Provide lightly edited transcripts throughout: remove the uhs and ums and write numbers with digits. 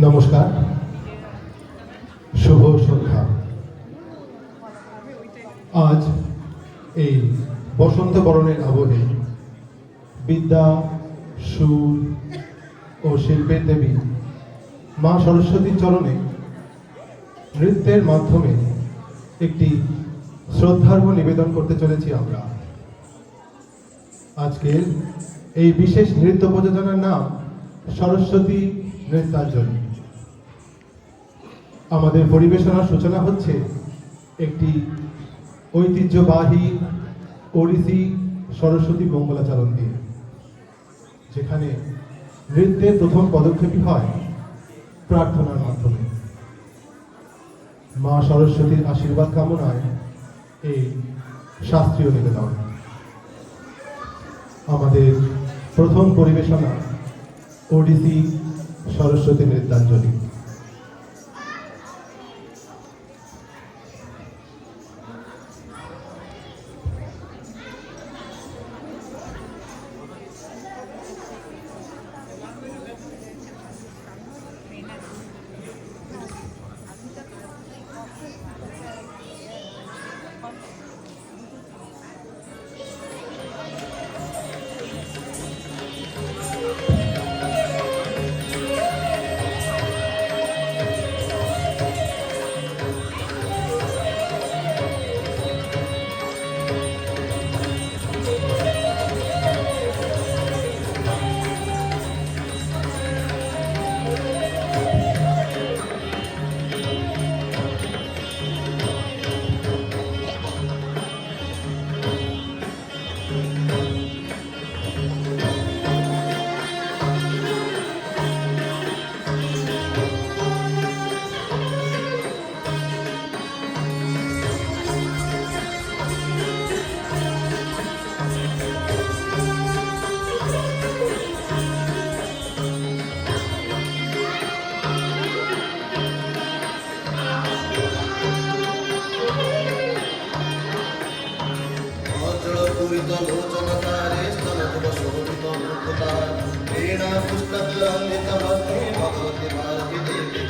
নমস্কার, শুভ সন্ধ্যা। আজ এই বসন্ত বরণের আবহে বিদ্যা, সুর ও শিল্পের দেবী মা সরস্বতীর চরণে নৃত্যের মাধ্যমে একটি শ্রদ্ধার্ঘ্য নিবেদন করতে চলেছি আমরা। আজকের এই বিশেষ নৃত্য প্রযোজনার নাম সরস্বতী নৃত্যাঞ্জলি। আমাদের পরিবেশনার সূচনা হচ্ছে একটি ঐতিহ্যবাহী ওড়িশি সরস্বতী মঙ্গলাচরণ দিয়ে, যেখানে নৃত্যের প্রথম পদক্ষেপই হয় প্রার্থনার মাধ্যমে। মা সরস্বতীর আশীর্বাদ কামনায় এই শাস্ত্রীয় নিবেদন। আমাদের প্রথম পরিবেশনা ওড়িশি সরস্বতী নৃত্যাঞ্জলি। लोचनतारे स्तनतुल शोभित मुक्ता वीणा पुस्तक अमृत भक्ति भगवती भारती देवी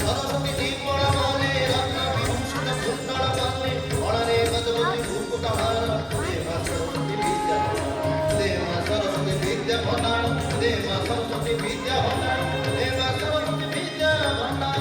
सरस्वती दीपण माने रत्न विभूषित कुंडल माने अणरे गजवती भूकुटहार देवा सरस्वती विद्या देवा सरस्वती विद्या भंडार देवा सरस्वती विद्या भंडार देवा सरस्वती विद्या भंडार।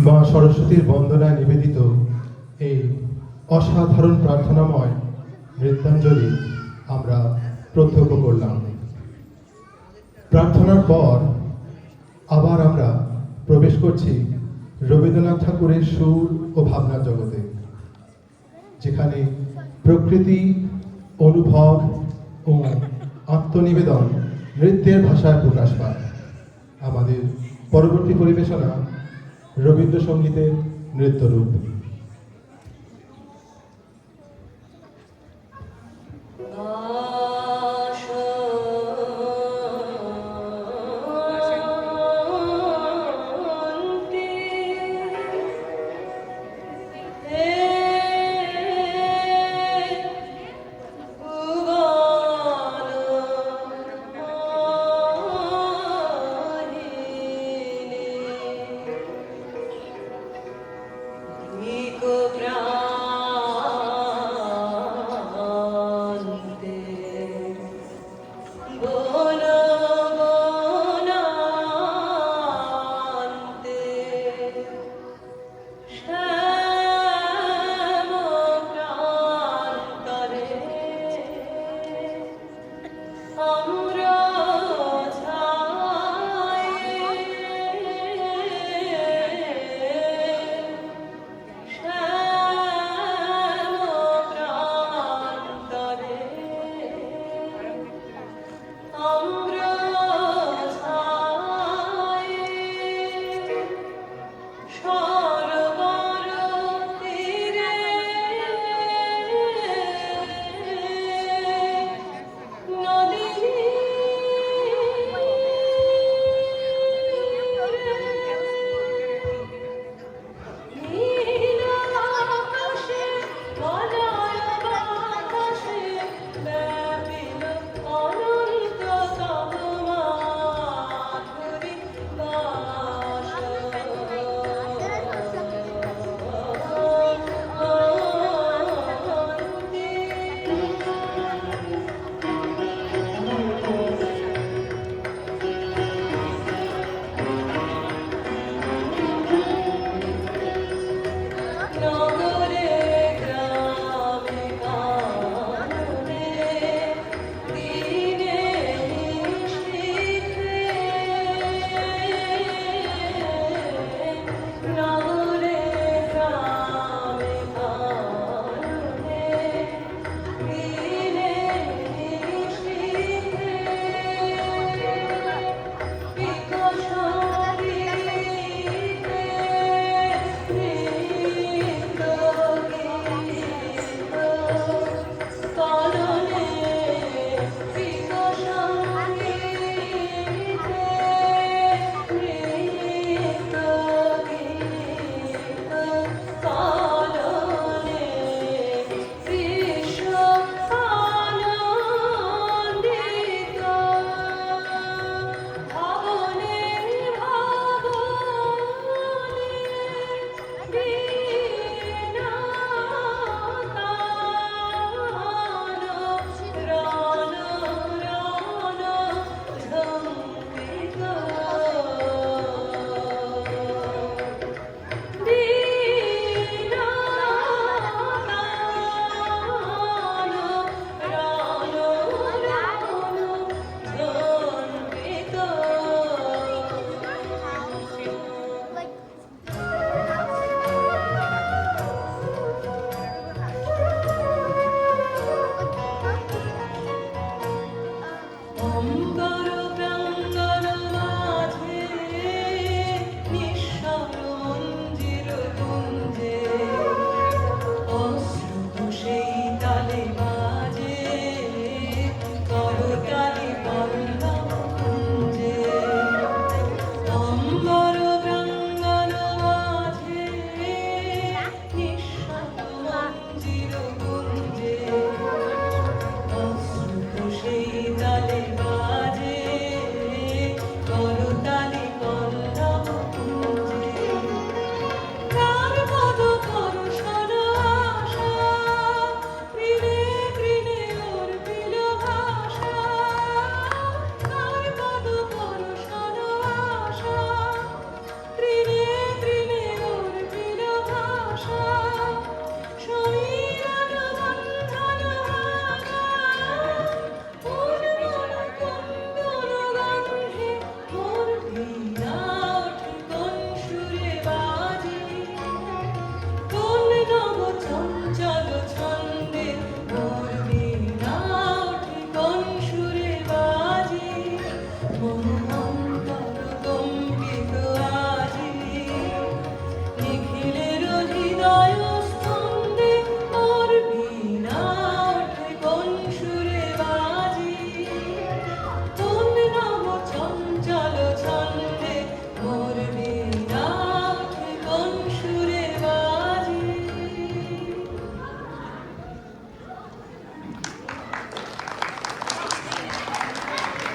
মা সরস্বতীর বন্দনায় নিবেদিত এই অসাধারণ প্রার্থনাময় নৃত্যাঞ্জলি আমরা প্রত্যক্ষ করলাম। প্রার্থনার পর আবার আমরা প্রবেশ করছি রবীন্দ্রনাথ ঠাকুরের সুর ও ভাবনার জগতে, যেখানে প্রকৃতি, অনুভব ও আত্মনিবেদন নৃত্যের ভাষায় প্রকাশ পায়। আমাদের পরবর্তী পরিবেশনা রবীন্দ্রসঙ্গীতের নৃত্যরূপ। Iko prante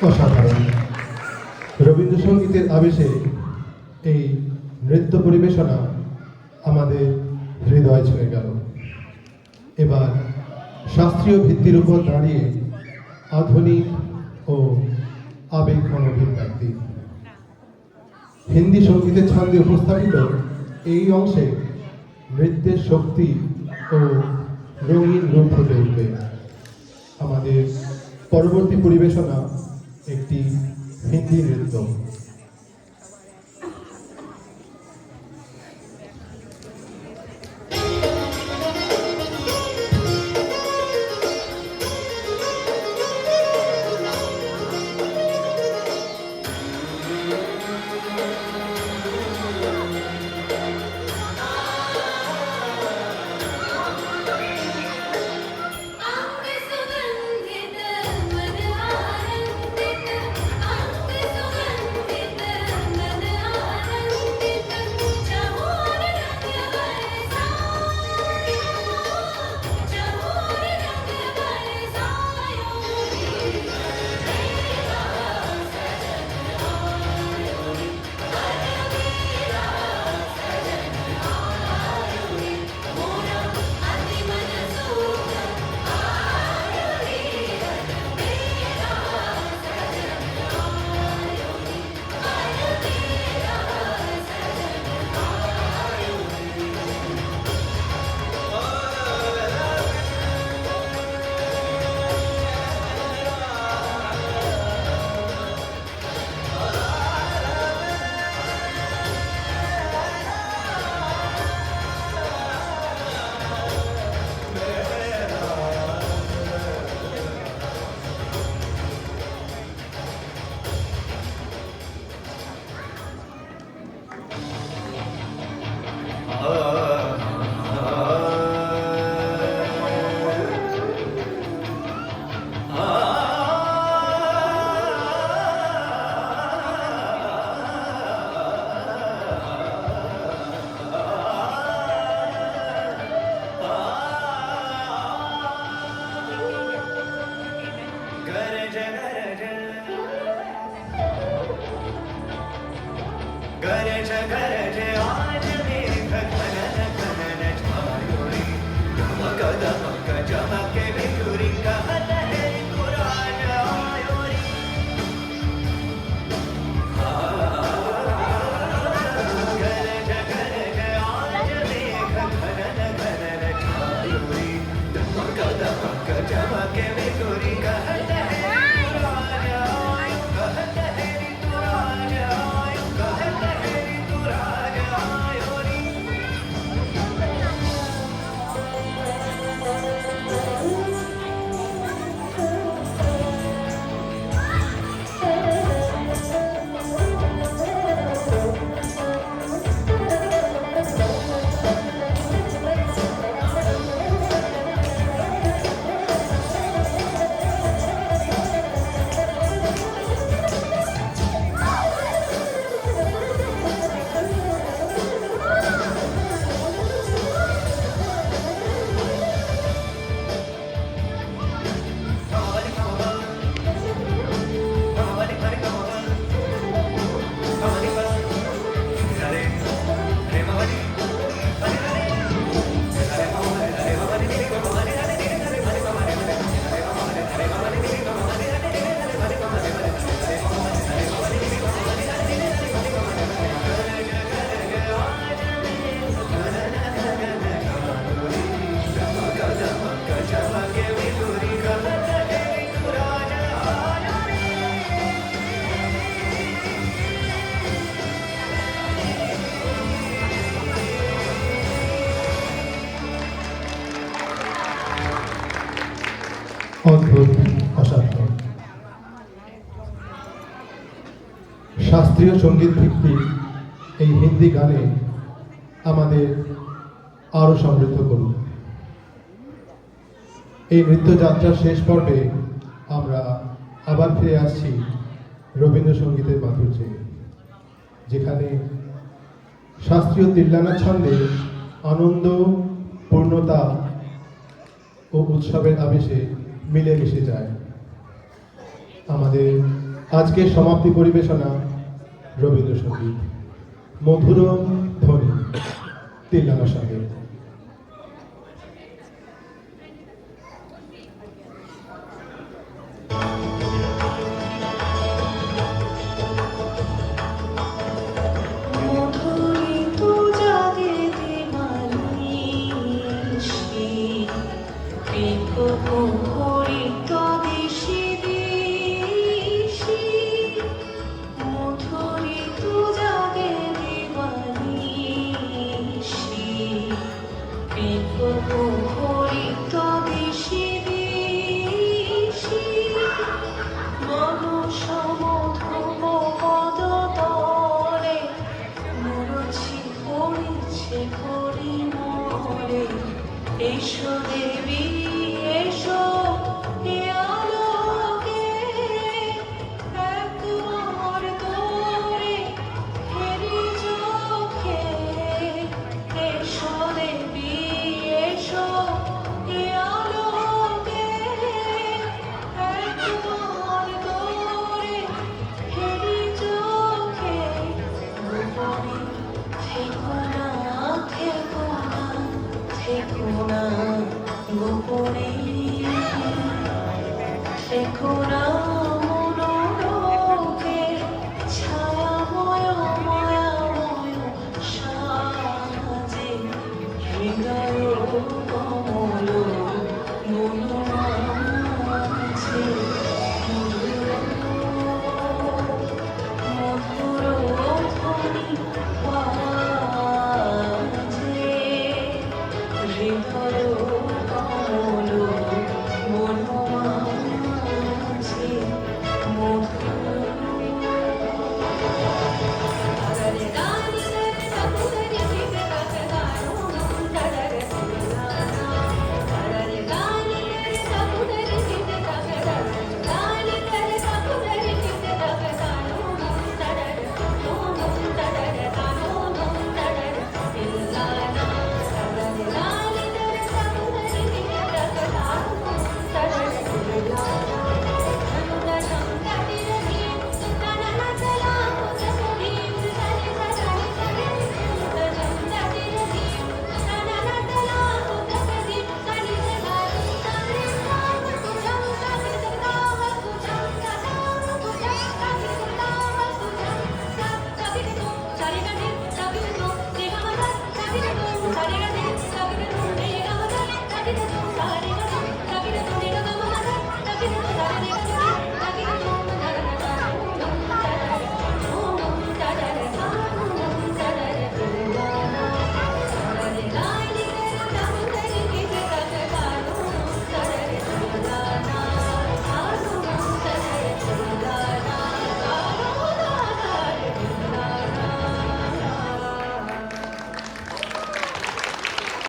অসাধারণ। রবীন্দ্রসঙ্গীতের আবেশে এই নৃত্য পরিবেশনা আমাদের হৃদয় ছুঁয়ে গেল। এবার শাস্ত্রীয় ভিত্তির উপর দাঁড়িয়ে আধুনিক ও আবেগঘন অভিব্যক্তি। হিন্দি সঙ্গীতের ছন্দে উপস্থাপিত এই অংশে নৃত্যের শক্তি ও রঙিন রূপ ফুটে উঠবে। আমাদের পরবর্তী পরিবেশনা একটি হিন্দি নৃত্য। अंग सुगंधित मन आनंदित अंग सुगंधित मन आनंदित चहुर रंग बरसायो चहुर रंग बरसायो मेरा सजन आयो मेरा सजन आयो मोरा अति मन सूख आयो रे मेरा सजन आयो मेरा सजन आयो गरज गरज गरज आज मेघ खनन खनन छायो रे दमक दमक चमके बिजुरी कहत है कुरान आयो रे गरज गरज आज मेघ खनन खनन छायो रे दमक दमक चमके बिजुरी कहत है कुरान आयो कहत है कुरान आयो कहत है कुरान आयो रे অদ্ভুত, অসাধ্য। শাস্ত্রীয় সঙ্গীত ভিত্তিক এই হিন্দি গানে আমাদের আরও সমৃদ্ধ করুন। এই নৃত্যযাত্রার শেষ পর্বে আমরা আবার ফিরে আসছি রবীন্দ্রসঙ্গীতের মাধুর্যে, যেখানে শাস্ত্রীয় তিল্লানা ছন্দে আনন্দ, পূর্ণতা ও উৎসবের আবেশে মিলে মিশে যায়। আমাদের আজকের সমাপ্তি পরিবেশনা রবীন্দ্রসঙ্গীত মধুর ধ্বনি তিল্লানা সাহেব। মধুরিত জাগে দেবানিশি, প্রহরিত দিশি দিশি। মধুরিত জাগে দেবানিশি, প্রহরিত দিশি দিশি। মনসমধুম পদতলে মরছি পড়েছে পরিমলে। এসো দেবী এসো এ আলোকে, একবার তোরে ফেরি চোখে। এসো দেবী এসো এ আলোকে, একবার তোরে ফেরি চোখে। গোপনে থেকো না থেকো না থেকো না, গোপনে থেকো না